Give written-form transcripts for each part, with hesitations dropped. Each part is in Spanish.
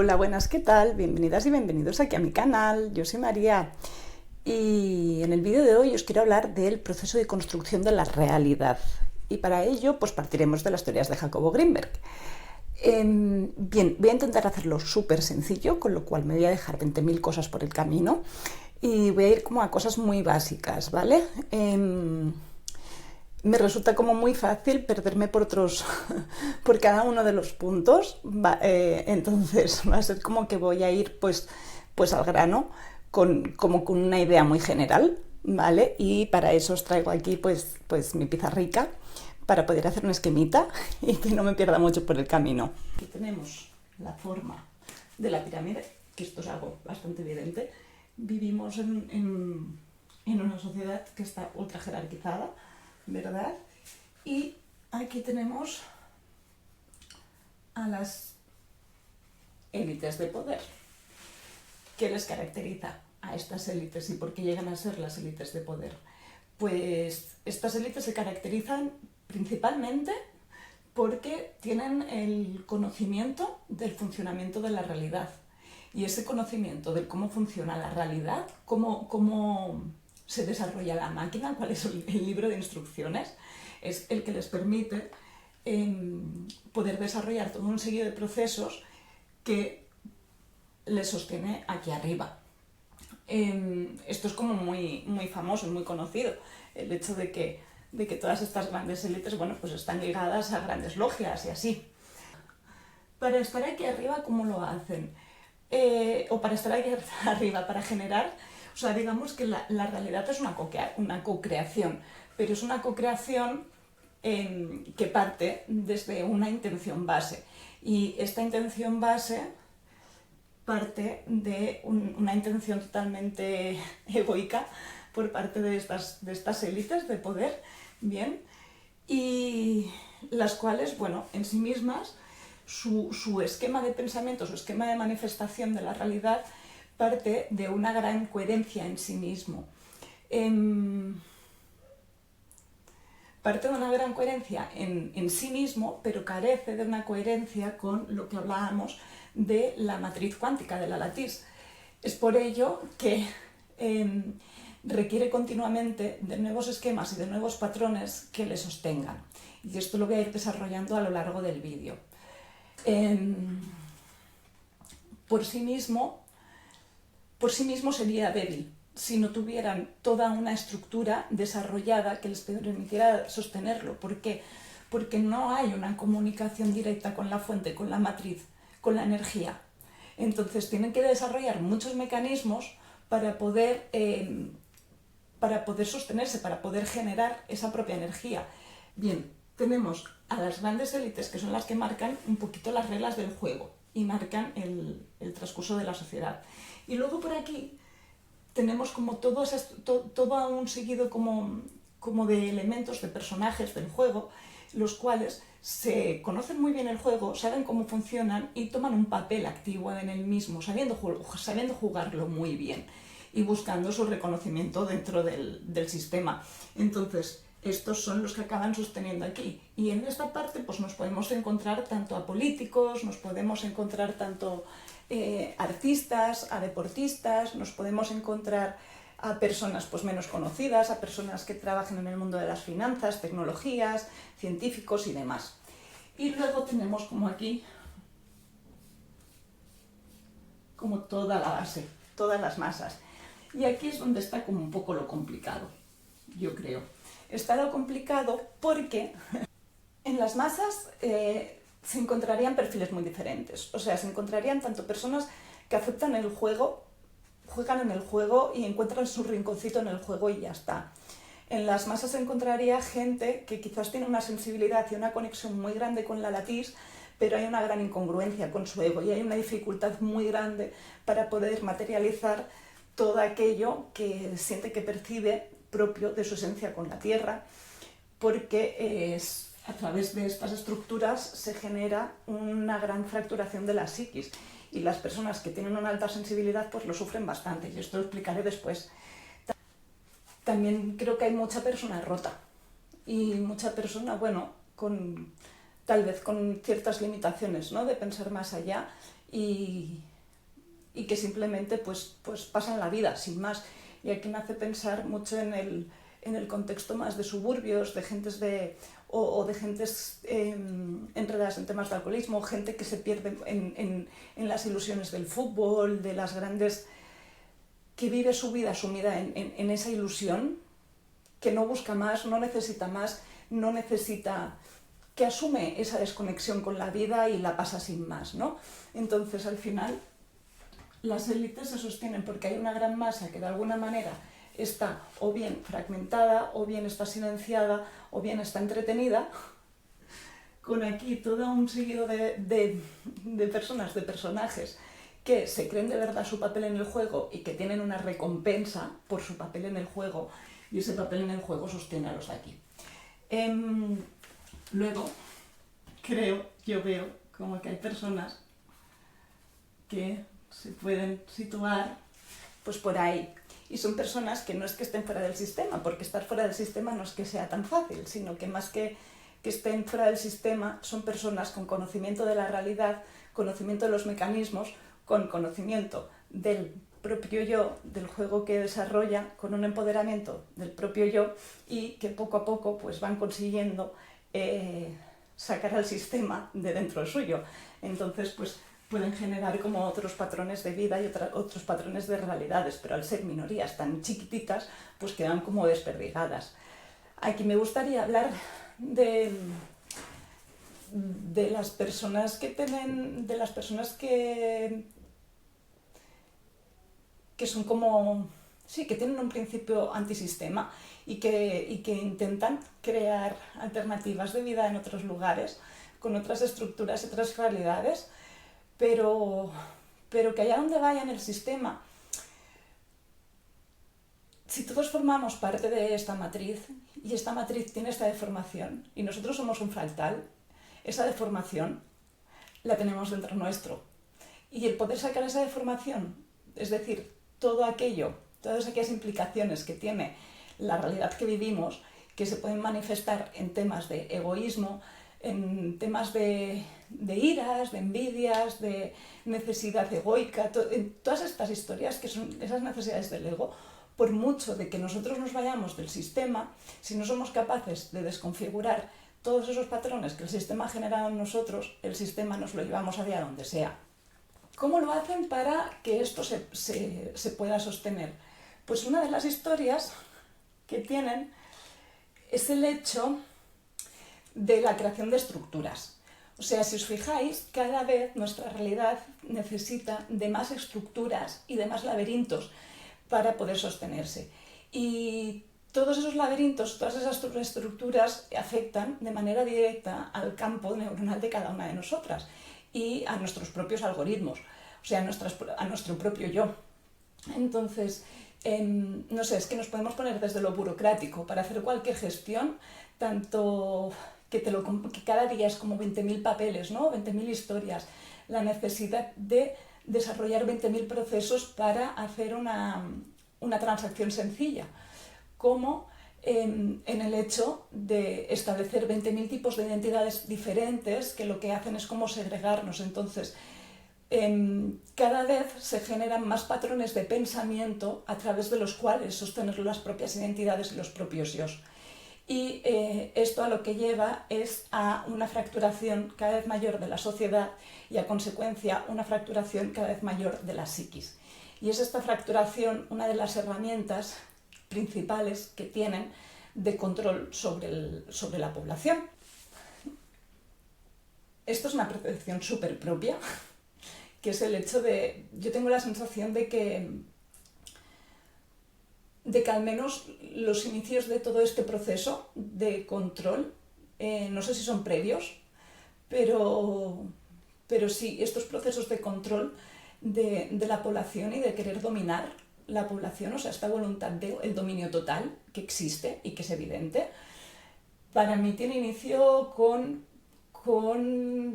Hola, buenas, ¿qué tal? Bienvenidas y bienvenidos aquí a mi canal. Yo soy María y en el vídeo de hoy os quiero hablar del proceso de construcción de la realidad. Y para ello, pues partiremos de las teorías de Jacobo Greenberg. Bien, voy a intentar hacerlo súper sencillo, con lo cual me voy a dejar 20.000 cosas por el camino y voy a ir como a cosas muy básicas, ¿vale? Me resulta como muy fácil perderme por otros, por cada uno de los puntos, entonces va a ser como que voy a ir pues al grano, como con una idea muy general, ¿vale? Y para eso os traigo aquí pues mi pizarrica, para poder hacer un esquemita y que no me pierda mucho por el camino. Aquí tenemos la forma de la pirámide, que esto es algo bastante evidente. Vivimos en una sociedad que está ultra jerarquizada, ¿verdad? Y aquí tenemos a las élites de poder. ¿Qué les caracteriza a estas élites y por qué llegan a ser las élites de poder? Pues estas élites se caracterizan principalmente porque tienen el conocimiento del funcionamiento de la realidad. Y ese conocimiento de cómo funciona la realidad, cómo se desarrolla la máquina, cuál es el libro de instrucciones, es el que les permite poder desarrollar todo un seguido de procesos que les sostiene aquí arriba. Esto es como muy famoso y muy conocido, el hecho de que todas estas grandes élites, bueno, pues están ligadas a grandes logias y así. Para estar aquí arriba, ¿cómo lo hacen? O para estar aquí arriba, para generar, o sea, digamos que la realidad es una co-creación, pero es una co-creación que parte desde una intención base. Y esta intención base parte de una intención totalmente egoica por parte de estas élites de poder, ¿bien? Y las cuales, bueno, en sí mismas, su esquema de pensamiento, su esquema de manifestación de la realidad parte de una gran coherencia en sí mismo. Parte de una gran coherencia en sí mismo, pero carece de una coherencia con lo que hablábamos de la matriz cuántica, de la latiz. Es por ello que requiere continuamente de nuevos esquemas y de nuevos patrones que le sostengan. Y esto lo voy a ir desarrollando a lo largo del vídeo. Por sí mismo sería débil si no tuvieran toda una estructura desarrollada que les permitiera sostenerlo. ¿Por qué? Porque no hay una comunicación directa con la fuente, con la matriz, con la energía. Entonces tienen que desarrollar muchos mecanismos para poder sostenerse, para poder generar esa propia energía. Bien, tenemos a las grandes élites, que son las que marcan un poquito las reglas del juego y marcan el transcurso de la sociedad. Y luego por aquí tenemos como todo un seguido como de elementos, de personajes del juego, los cuales se conocen muy bien el juego, saben cómo funcionan y toman un papel activo en el mismo, sabiendo jugarlo muy bien y buscando su reconocimiento dentro del sistema. Entonces, estos son los que acaban sosteniendo aquí. Y en esta parte pues nos podemos encontrar tanto a políticos, nos podemos encontrar tanto artistas, a deportistas, nos podemos encontrar a personas pues menos conocidas, a personas que trabajan en el mundo de las finanzas, tecnologías, científicos y demás. Y luego tenemos como aquí como toda la base, todas las masas. Y aquí es donde está como un poco lo complicado, yo creo. Está lo complicado porque en las masas se encontrarían perfiles muy diferentes. O sea, se encontrarían tanto personas que aceptan el juego, juegan en el juego y encuentran su rinconcito en el juego y ya está. En las masas se encontraría gente que quizás tiene una sensibilidad y una conexión muy grande con la latiz, pero hay una gran incongruencia con su ego y hay una dificultad muy grande para poder materializar todo aquello que siente, que percibe propio de su esencia con la tierra, porque a través de estas estructuras se genera una gran fracturación de la psiquis y las personas que tienen una alta sensibilidad pues lo sufren bastante, y esto lo explicaré después. También creo que hay mucha persona rota y mucha persona, bueno, tal vez con ciertas limitaciones, ¿no?, de pensar más allá y que simplemente pues pasan la vida, sin más. Y aquí me hace pensar mucho en el contexto más de suburbios, de gentes o de gentes enredadas en temas de alcoholismo, gente que se pierde en las ilusiones del fútbol, de las grandes, que vive su vida sumida en esa ilusión, que no busca más, no necesita más, no necesita, que asume esa desconexión con la vida y la pasa sin más, ¿no? Entonces, al final, las élites se sostienen porque hay una gran masa que de alguna manera está o bien fragmentada, o bien está silenciada, o bien está entretenida, con aquí todo un seguido de personas, de personajes, que se creen de verdad su papel en el juego y que tienen una recompensa por su papel en el juego, y ese papel en el juego sostiene a los de aquí. Luego, yo veo como que hay personas que se pueden situar pues por ahí, y son personas que no es que estén fuera del sistema, porque estar fuera del sistema no es que sea tan fácil, sino que más que estén fuera del sistema, son personas con conocimiento de la realidad, conocimiento de los mecanismos, con conocimiento del propio yo, del juego que desarrolla, con un empoderamiento del propio yo, y que poco a poco pues van consiguiendo sacar al sistema de dentro suyo. Entonces pues pueden generar como otros patrones de vida y otros patrones de realidades, pero al ser minorías tan chiquititas pues quedan como desperdigadas. Aquí me gustaría hablar de las personas que tienen, de las personas que son como, sí, que tienen un principio antisistema y que intentan crear alternativas de vida en otros lugares, con otras estructuras y otras realidades, pero que allá donde vaya en el sistema, si todos formamos parte de esta matriz, y esta matriz tiene esta deformación, y nosotros somos un fractal, esa deformación la tenemos dentro nuestro. Y el poder sacar esa deformación, es decir, todas aquellas implicaciones que tiene la realidad que vivimos, que se pueden manifestar en temas de egoísmo, en temas de iras, de envidias, de necesidad egoica, en todas estas historias que son esas necesidades del ego. Por mucho de que nosotros nos vayamos del sistema, si no somos capaces de desconfigurar todos esos patrones que el sistema ha generado en nosotros, el sistema nos lo llevamos allá donde sea. ¿Cómo lo hacen para que esto se pueda sostener? Pues una de las historias que tienen es el hecho de la creación de estructuras. O sea, si os fijáis, cada vez nuestra realidad necesita de más estructuras y de más laberintos para poder sostenerse. Y todos esos laberintos, todas esas estructuras afectan de manera directa al campo neuronal de cada una de nosotras y a nuestros propios algoritmos, o sea, a nuestro propio yo. Entonces, no sé, es que nos podemos poner desde lo burocrático para hacer cualquier gestión, tanto que cada día es como 20.000 papeles, ¿no? 20.000 historias, la necesidad de desarrollar 20.000 procesos para hacer una transacción sencilla, como en el hecho de establecer 20.000 tipos de identidades diferentes que lo que hacen es como segregarnos. Entonces, cada vez se generan más patrones de pensamiento a través de los cuales sostener las propias identidades y los propios yos. Y esto a lo que lleva es a una fracturación cada vez mayor de la sociedad y a consecuencia una fracturación cada vez mayor de la psiquis. Y es esta fracturación una de las herramientas principales que tienen de control sobre la población. Esto es una percepción súper propia, que es el hecho de... Yo tengo la sensación de que al menos los inicios de todo este proceso de control, no sé si son previos, pero sí, estos procesos de control de la población y de querer dominar la población, o sea, esta voluntad del dominio total que existe y que es evidente, para mí tiene inicio con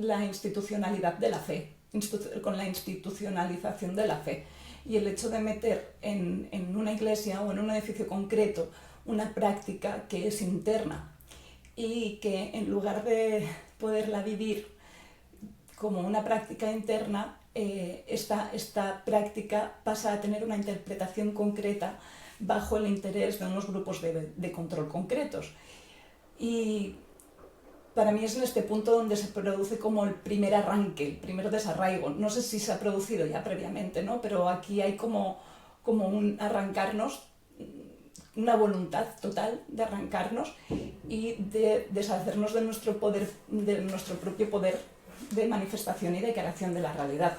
la institucionalidad de la fe, con la institucionalización de la fe. Y el hecho de meter en una iglesia o en un edificio concreto una práctica que es interna y que en lugar de poderla vivir como una práctica interna, esta práctica pasa a tener una interpretación concreta bajo el interés de unos grupos de control concretos. Y para mí es en este punto donde se produce como el primer arranque, el primer desarraigo. No sé si se ha producido ya previamente, ¿no? Pero aquí hay como un arrancarnos, una voluntad total de arrancarnos y de deshacernos de nuestro poder, de nuestro propio poder de manifestación y de creación de la realidad.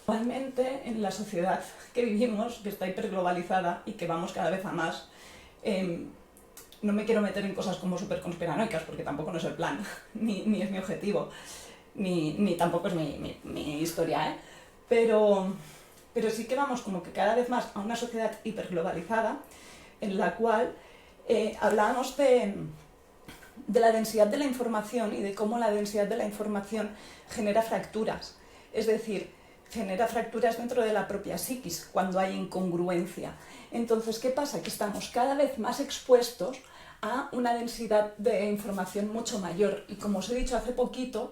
Actualmente, en la sociedad que vivimos, que está hiperglobalizada y que vamos cada vez a más, no me quiero meter en cosas como súper conspiranoicas, porque tampoco no es el plan, ni es mi objetivo, ni tampoco es mi historia, ¿eh? Pero sí que vamos como que cada vez más a una sociedad hiperglobalizada, en la cual hablábamos de la densidad de la información y de cómo la densidad de la información genera fracturas. Es decir, genera fracturas dentro de la propia psiquis cuando hay incongruencia. Entonces, ¿qué pasa? Que estamos cada vez más expuestos a una densidad de información mucho mayor. Y como os he dicho hace poquito,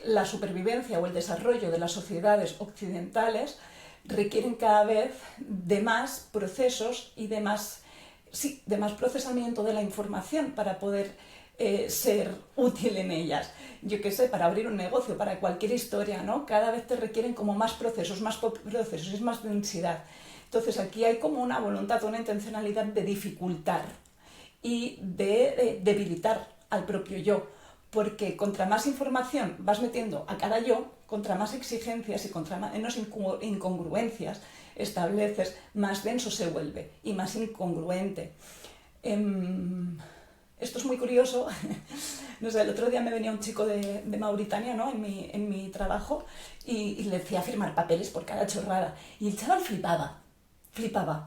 la supervivencia o el desarrollo de las sociedades occidentales requieren cada vez de más procesos y de más procesamiento de la información para poder ser útil en ellas. Yo qué sé, para abrir un negocio, para cualquier historia, ¿no? Cada vez te requieren como más procesos, es más densidad. Entonces aquí hay como una voluntad, una intencionalidad de dificultar y de debilitar al propio yo, porque contra más información vas metiendo a cada yo, contra más exigencias y contra menos incongruencias estableces, más denso se vuelve y más incongruente. Esto es muy curioso. No sé, el otro día me venía un chico de Mauritania, ¿no? en mi trabajo y le decía firmar papeles por cada chorrada. Y el chaval flipaba.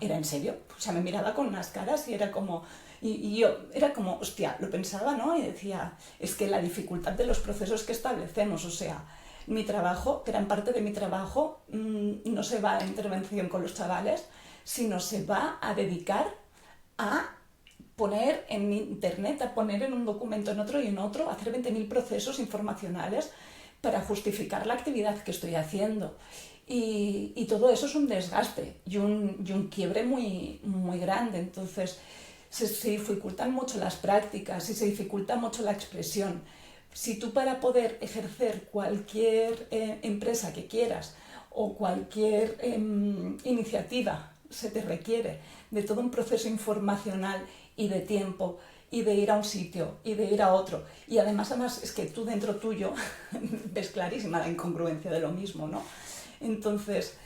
¿Era en serio? O sea, me miraba con unas caras y era como... Y yo era como, hostia, lo pensaba, ¿no? Y decía, es que la dificultad de los procesos que establecemos, o sea, mi trabajo, gran parte de mi trabajo, no se va a la intervención con los chavales, sino se va a dedicar a poner en internet, a poner en un documento, en otro y en otro, a hacer 20.000 procesos informacionales para justificar la actividad que estoy haciendo. Y todo eso es un desgaste y un quiebre muy, muy grande. Entonces, se dificultan mucho las prácticas y se dificulta mucho la expresión. Si tú para poder ejercer cualquier empresa que quieras o cualquier iniciativa se te requiere de todo un proceso informacional y de tiempo y de ir a un sitio y de ir a otro, y además es que tú dentro tuyo ves clarísima la incongruencia de lo mismo, ¿no? Entonces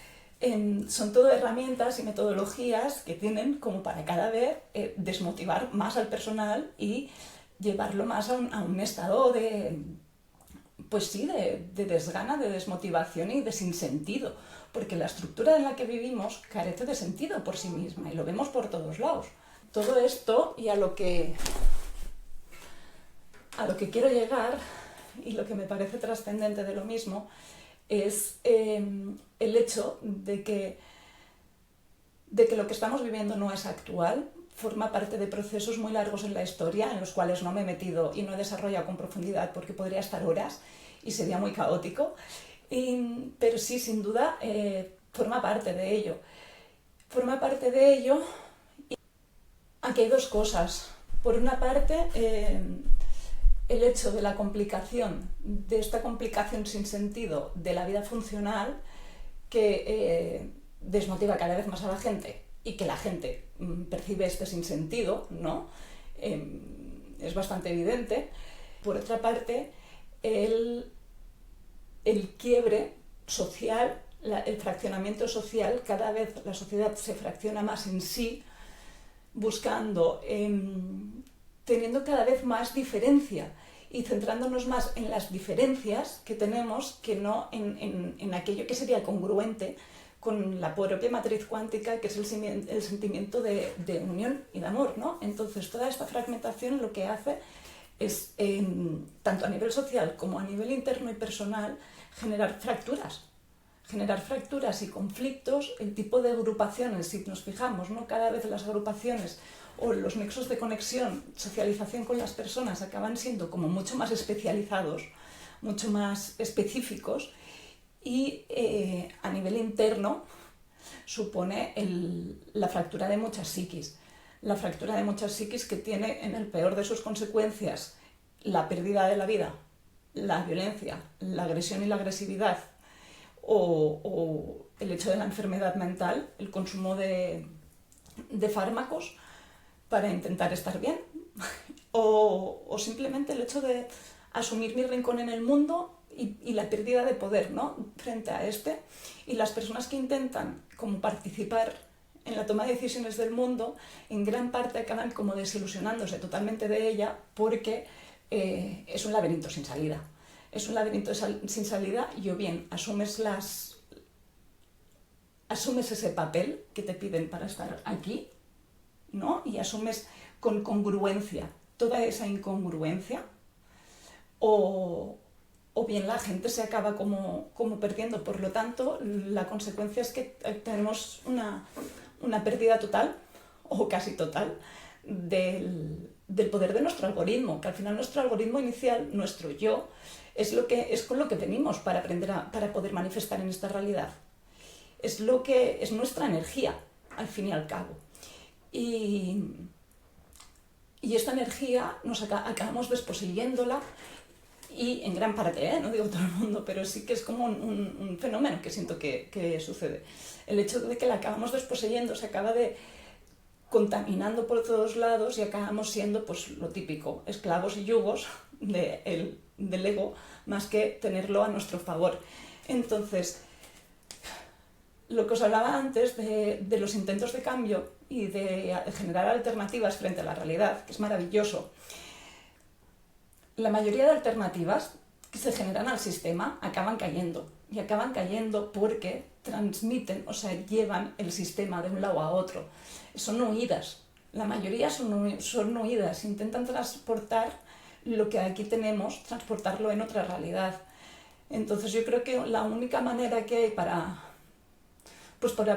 son todo herramientas y metodologías que tienen como para cada vez desmotivar más al personal y llevarlo más a un estado de desgana, de desmotivación y de sinsentido, porque la estructura en la que vivimos carece de sentido por sí misma y lo vemos por todos lados. Todo esto y a lo que quiero llegar y lo que me parece trascendente de lo mismo es el hecho de que lo que estamos viviendo no es actual, forma parte de procesos muy largos en la historia en los cuales no me he metido y no he desarrollado con profundidad porque podría estar horas y sería muy caótico, pero sí, sin duda, forma parte de ello. Forma parte de ello. Aquí hay dos cosas. Por una parte, el hecho de la complicación, de esta complicación sin sentido de la vida funcional que desmotiva cada vez más a la gente y que la gente percibe este sinsentido, ¿no? Es bastante evidente. Por otra parte, el quiebre social, el fraccionamiento social, cada vez la sociedad se fracciona más en sí, buscando, teniendo cada vez más diferencia y centrándonos más en las diferencias que tenemos que no en aquello que sería congruente con la propia matriz cuántica, que es el sentimiento de unión y de amor, ¿no? Entonces, toda esta fragmentación lo que hace es, tanto a nivel social como a nivel interno y personal, generar fracturas y conflictos. El tipo de agrupaciones, si nos fijamos, ¿no? Cada vez las agrupaciones o los nexos de conexión, socialización con las personas acaban siendo como mucho más especializados, mucho más específicos, nivel interno supone la fractura de muchas psiquis. La fractura de muchas psiquis que tiene en el peor de sus consecuencias la pérdida de la vida, la violencia, la agresión y la agresividad, o el hecho de la enfermedad mental, el consumo de fármacos para intentar estar bien, o simplemente el hecho de asumir mi rincón en el mundo y la pérdida de poder, ¿no?, frente a y las personas que intentan como participar en la toma de decisiones del mundo, en gran parte acaban como desilusionándose totalmente de ella porque es un laberinto sin salida. Es un laberinto sin salida y o bien asumes ese papel que te piden para estar aquí, ¿no?, y asumes con congruencia toda esa incongruencia, o bien la gente se acaba como perdiendo. Por lo tanto, la consecuencia es que tenemos una pérdida total, o casi total, del poder de nuestro algoritmo, que al final nuestro algoritmo inicial, nuestro yo, es con lo que venimos para aprender para poder manifestar en esta realidad. Es nuestra energía, al fin y al cabo. Y esta energía acabamos desposeyéndola, y en gran parte, no digo todo el mundo, pero sí que es como un fenómeno que siento que sucede. El hecho de que la acabamos desposeyendo se acaba contaminando por todos lados y acabamos siendo, pues, lo típico, esclavos y yugos del ego, más que tenerlo a nuestro favor. Entonces, lo que os hablaba antes de los intentos de cambio y de generar alternativas frente a la realidad, que es maravilloso. La mayoría de alternativas que se generan al sistema acaban cayendo, y acaban cayendo porque transmiten, o sea, llevan el sistema de un lado a otro. Son huidas, la mayoría son huidas, intentan transportar lo que aquí tenemos, transportarlo en otra realidad. Entonces yo creo que la única manera que hay para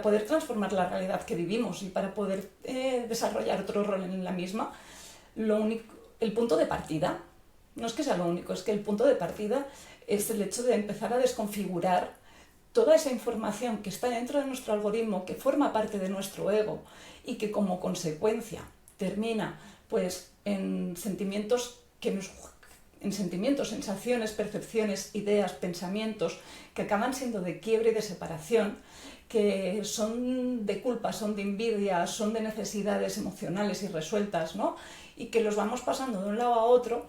poder transformar la realidad que vivimos y para poder desarrollar otro rol en la misma, el punto de partida, no es que sea lo único, es que el punto de partida es el hecho de empezar a desconfigurar toda esa información que está dentro de nuestro algoritmo, que forma parte de nuestro ego y que como consecuencia termina pues en sentimientos, sensaciones, percepciones, ideas, pensamientos que acaban siendo de quiebre y de separación, que son de culpa, son de envidia, son de necesidades emocionales irresueltas, ¿no?, y que los vamos pasando de un lado a otro,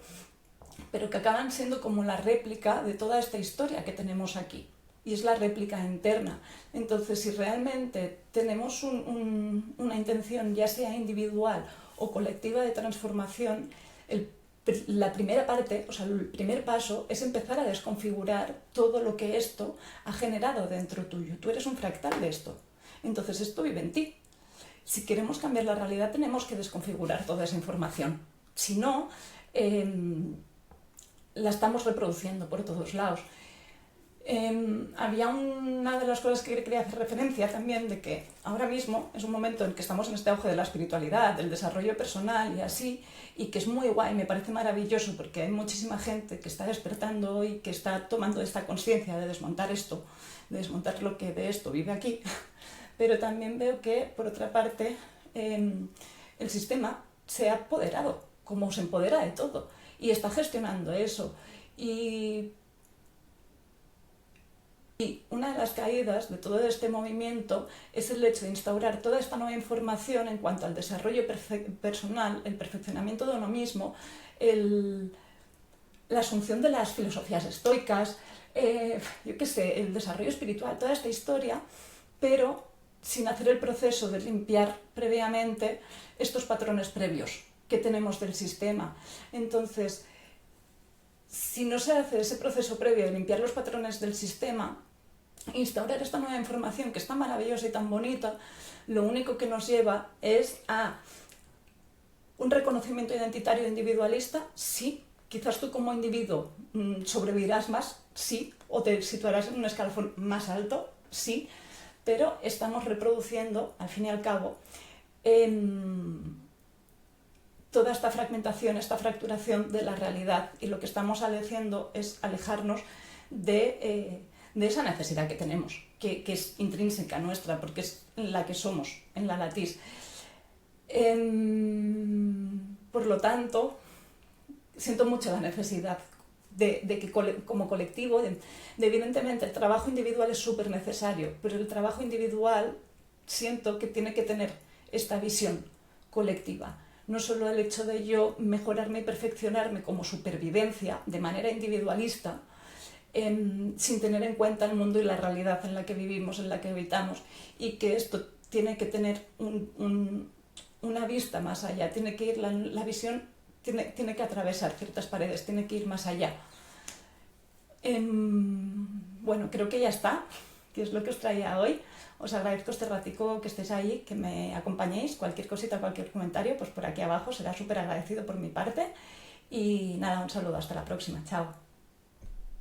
pero que acaban siendo como la réplica de toda esta historia que tenemos aquí, y es la réplica interna. Entonces, si realmente tenemos una intención, ya sea individual o colectiva, de transformación, la primera parte, o sea, el primer paso es empezar a desconfigurar todo lo que esto ha generado dentro tuyo. Tú eres un fractal de esto, entonces esto vive en ti. Si queremos cambiar la realidad, tenemos que desconfigurar toda esa información. Si no, la estamos reproduciendo por todos lados. Había una de las cosas que quería hacer referencia también, de que ahora mismo es un momento en que estamos en este auge de la espiritualidad, del desarrollo personal y así, y que es muy guay, me parece maravilloso, porque hay muchísima gente que está despertando y que está tomando esta conciencia de desmontar esto, de desmontar lo que de esto vive aquí. Pero también veo que, por otra parte, el sistema se ha apoderado, como se empodera de todo, y está gestionando eso. Y una de las caídas de todo este movimiento es el hecho de instaurar toda esta nueva información en cuanto al desarrollo personal, el perfeccionamiento de uno mismo, la asunción de las filosofías estoicas, el desarrollo espiritual, toda esta historia, pero sin hacer el proceso de limpiar previamente estos patrones previos que tenemos del sistema. Entonces, si no se hace ese proceso previo de limpiar los patrones del sistema, instaurar esta nueva información que es tan maravillosa y tan bonita, lo único que nos lleva es a un reconocimiento identitario individualista. Sí, quizás tú como individuo sobrevivirás más, sí, o te situarás en un escalafón más alto, sí, pero estamos reproduciendo, al fin y al cabo, toda esta fragmentación, esta fracturación de la realidad, y lo que estamos haciendo es alejarnos de de esa necesidad que tenemos, que es intrínseca nuestra, porque es la que somos en la Latís. Por lo tanto, siento mucho la necesidad de que como colectivo, evidentemente el trabajo individual es súper necesario, pero el trabajo individual siento que tiene que tener esta visión colectiva. No solo el hecho de yo mejorarme y perfeccionarme como supervivencia de manera individualista, sin tener en cuenta el mundo y la realidad en la que vivimos, en la que habitamos, y que esto tiene que tener una vista más allá, tiene que ir la visión, tiene que atravesar ciertas paredes, tiene que ir más allá. Bueno, creo que ya está, que es lo que os traía hoy. Os agradezco este ratico que estéis ahí, que me acompañéis. Cualquier cosita, cualquier comentario, pues por aquí abajo será súper agradecido por mi parte. Y nada, un saludo, hasta la próxima. Chao.